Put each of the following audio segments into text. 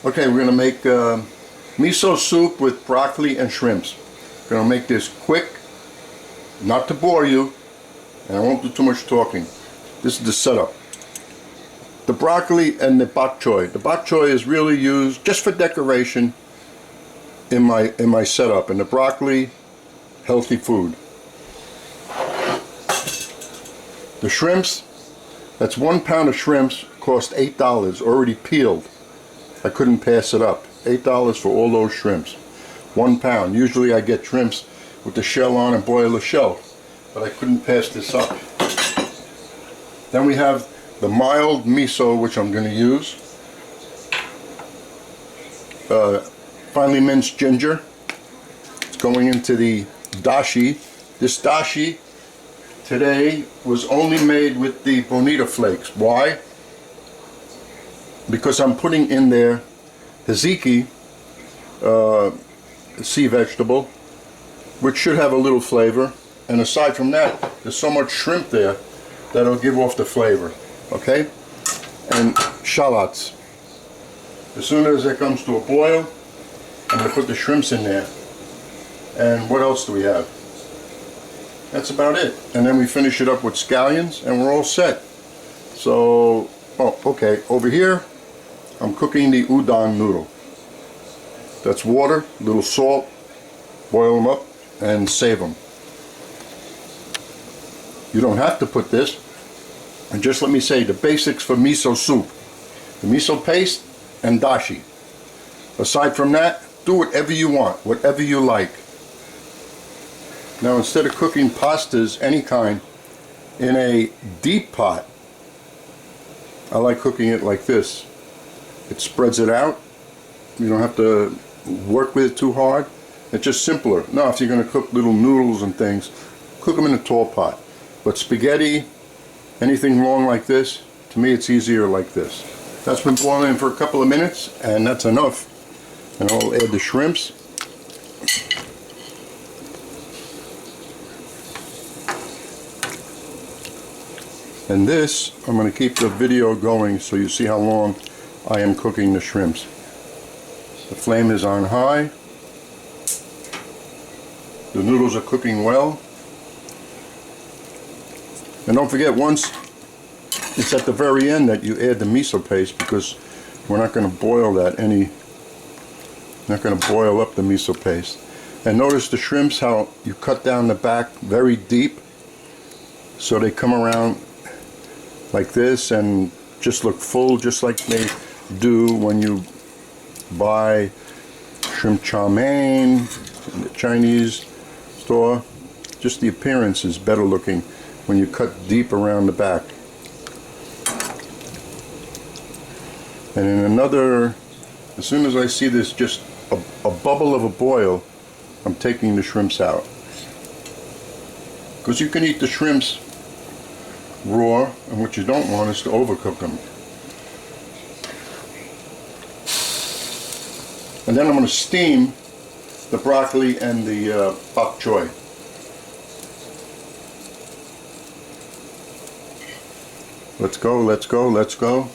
Okay, we're going to make miso soup with broccoli and shrimps. We're going to make this quick, not to bore you, and I won't do too much talking. This is the setup. The broccoli and the bok choy. The bok choy is really used just for decoration in my setup, and the broccoli, healthy food. The shrimps, that's 1 pound of shrimps, cost $8, already peeled. I couldn't pass it up. $8 for all those shrimps. 1 pound. Usually I get shrimps with the shell on and boil the shell, but I couldn't pass this up. Then we have the mild miso, which I'm going to use. Finely minced ginger. It's going into the dashi. This dashi today was only made with the bonito flakes. Why? Because I'm putting in there hiziki, sea vegetable, which should have a little flavor. And aside from that, there's so much shrimp there that it'll give off the flavor. Okay? And shallots. As soon as it comes to a boil, I'm going to put the shrimps in there. And what else do we have? That's about it. And then we finish it up with scallions and we're all set. So, oh, okay, over here I'm cooking the udon noodle. That's water, a little salt, boil them up and save them. You don't have to put this. And just let me say the basics for miso soup. The miso paste and dashi. Aside from that, do whatever you want, whatever you like. Now instead of cooking pastas any kind in a deep pot, I like cooking it like this. It spreads it out. You don't have to work with it too hard. It's just simpler. Now if you're going to cook little noodles and things, cook them in a tall pot. But spaghetti, anything long like this, to me it's easier like this. That's been boiling for a couple of minutes and that's enough. And I'll add the shrimps. And this, I'm going to keep the video going so you see how long I am cooking the shrimps. The flame is on high. The noodles are cooking well. And don't forget, once it's at the very end that you add the miso paste, because we're not going to boil that not going to boil up the miso paste. And notice the shrimps, how you cut down the back very deep so they come around like this and just look full, just like they do when you buy shrimp chow mein in the Chinese store. Just the appearance is better looking when you cut deep around the back. And in another, as soon as I see this just a bubble of a boil, I'm taking the shrimps out. Because you can eat the shrimps raw, and what you don't want is to overcook them. And then I'm going to steam the broccoli and the bok choy. Let's go, let's go, let's go.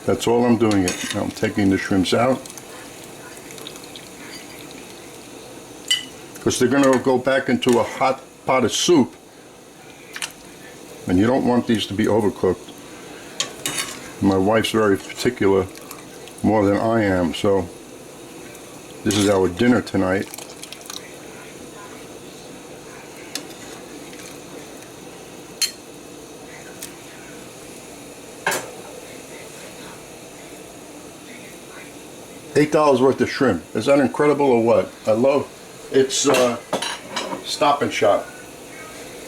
That's all I'm doing it. Now I'm taking the shrimps out. Because they're going to go back into a hot pot of soup. And you don't want these to be overcooked. My wife's very particular, more than I am, so this is our dinner tonight. $8 worth of shrimp. Is that incredible or what? I love it's Stop and Shop.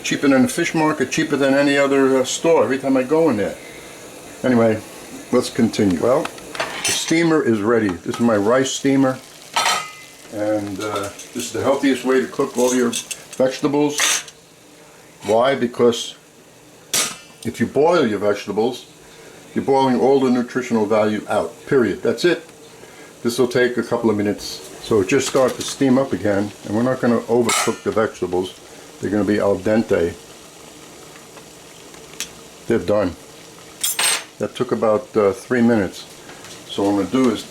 Cheaper than the fish market, cheaper than any other store every time I go in there. Anyway, let's continue. Well, the steamer is ready. This is my rice steamer, and this is the healthiest way to cook all your vegetables. Why? Because if you boil your vegetables, you're boiling all the nutritional value out. Period. That's it. This will take a couple of minutes. So just start to steam up again, and we're not going to overcook the vegetables. They're going to be al dente. they're done. That took about 3 minutes. So what I'm going to do is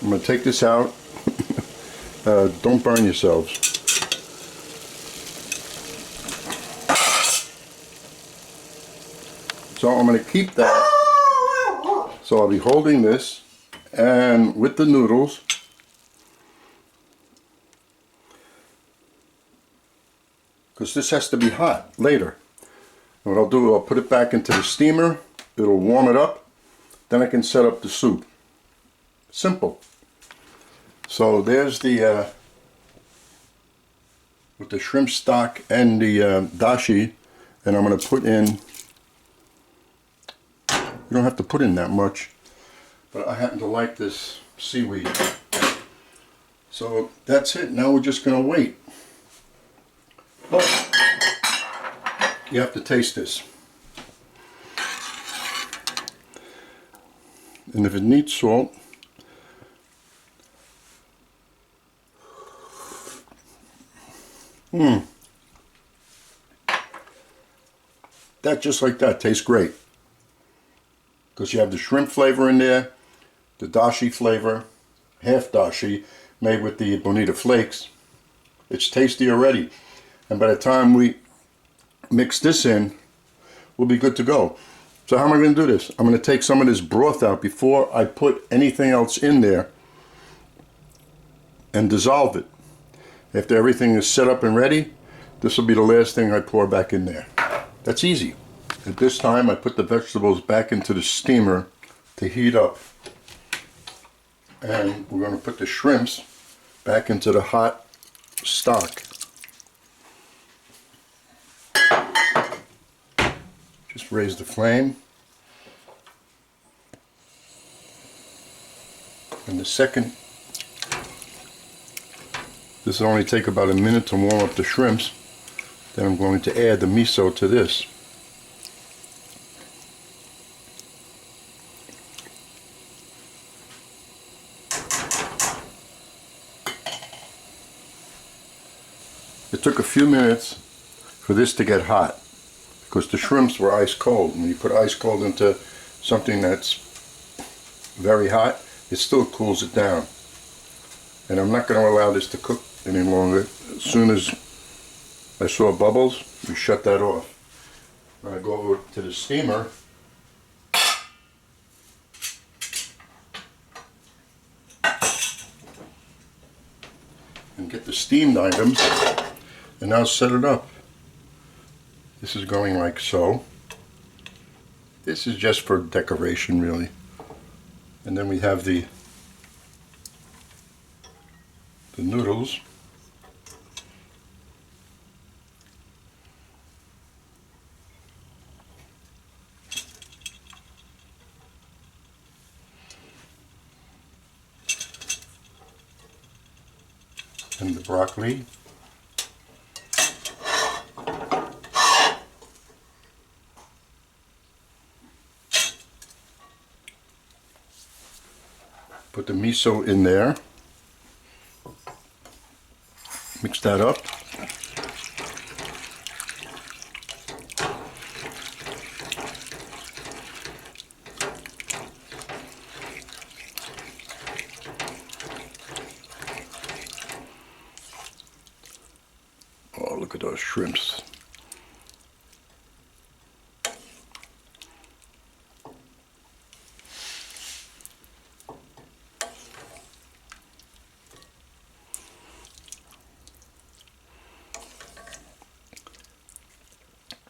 I'm going to take this out. Don't burn yourselves. So I'm going to keep that. So I'll be holding this and with the noodles. Because this has to be hot later. And what I'll do, I'll put it back into the steamer. It'll warm it up. Then I can set up the soup. Simple. So there's the with the shrimp stock and the dashi, and I'm going to put in. You don't have to put in that much, but I happen to like this seaweed. So that's it. Now we're just going to wait. But you have to taste this. And if it needs salt, that just like that tastes great. Because you have the shrimp flavor in there, the dashi flavor, half dashi, made with the bonito flakes. It's tasty already. And by the time we mix this in, we'll be good to go. So how am I going to do this? I'm going to take some of this broth out before I put anything else in there and dissolve it. After everything is set up and ready, this will be the last thing I pour back in there. That's easy. At this time, I put the vegetables back into the steamer to heat up. And we're going to put the shrimps back into the hot stock. Just raise the flame. And the second, this will only take about a minute to warm up the shrimps. Then I'm going to add the miso to this. It took a few minutes for this to get hot because the shrimps were ice cold. When you put ice cold into something that's very hot, it still cools it down. And I'm not going to allow this to cook any longer. As soon as I saw bubbles, we shut that off. When I go over to the steamer, and get the steamed items, and now set it up. This is going like so. This is just for decoration, really. And then we have the noodles. And the broccoli. Put the miso in there. Mix that up. Oh, look at those shrimps.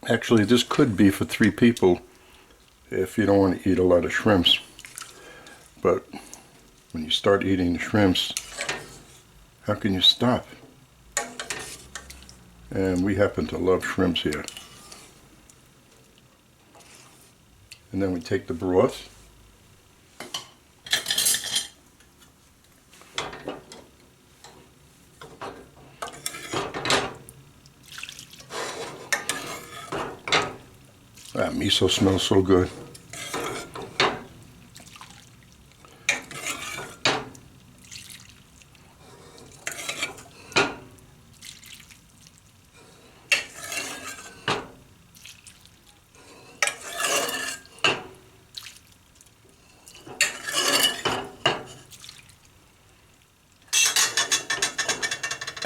Actually, this could be for 3 people if you don't want to eat a lot of shrimps. But when you start eating the shrimps, how can you stop? And we happen to love shrimps here. And then we take the broth. That miso smells so good.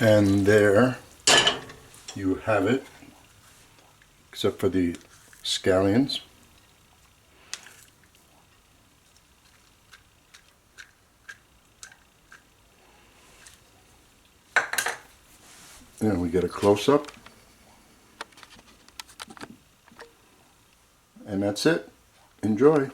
And there you have it, except for the scallions. And we get a close-up. And that's it. Enjoy.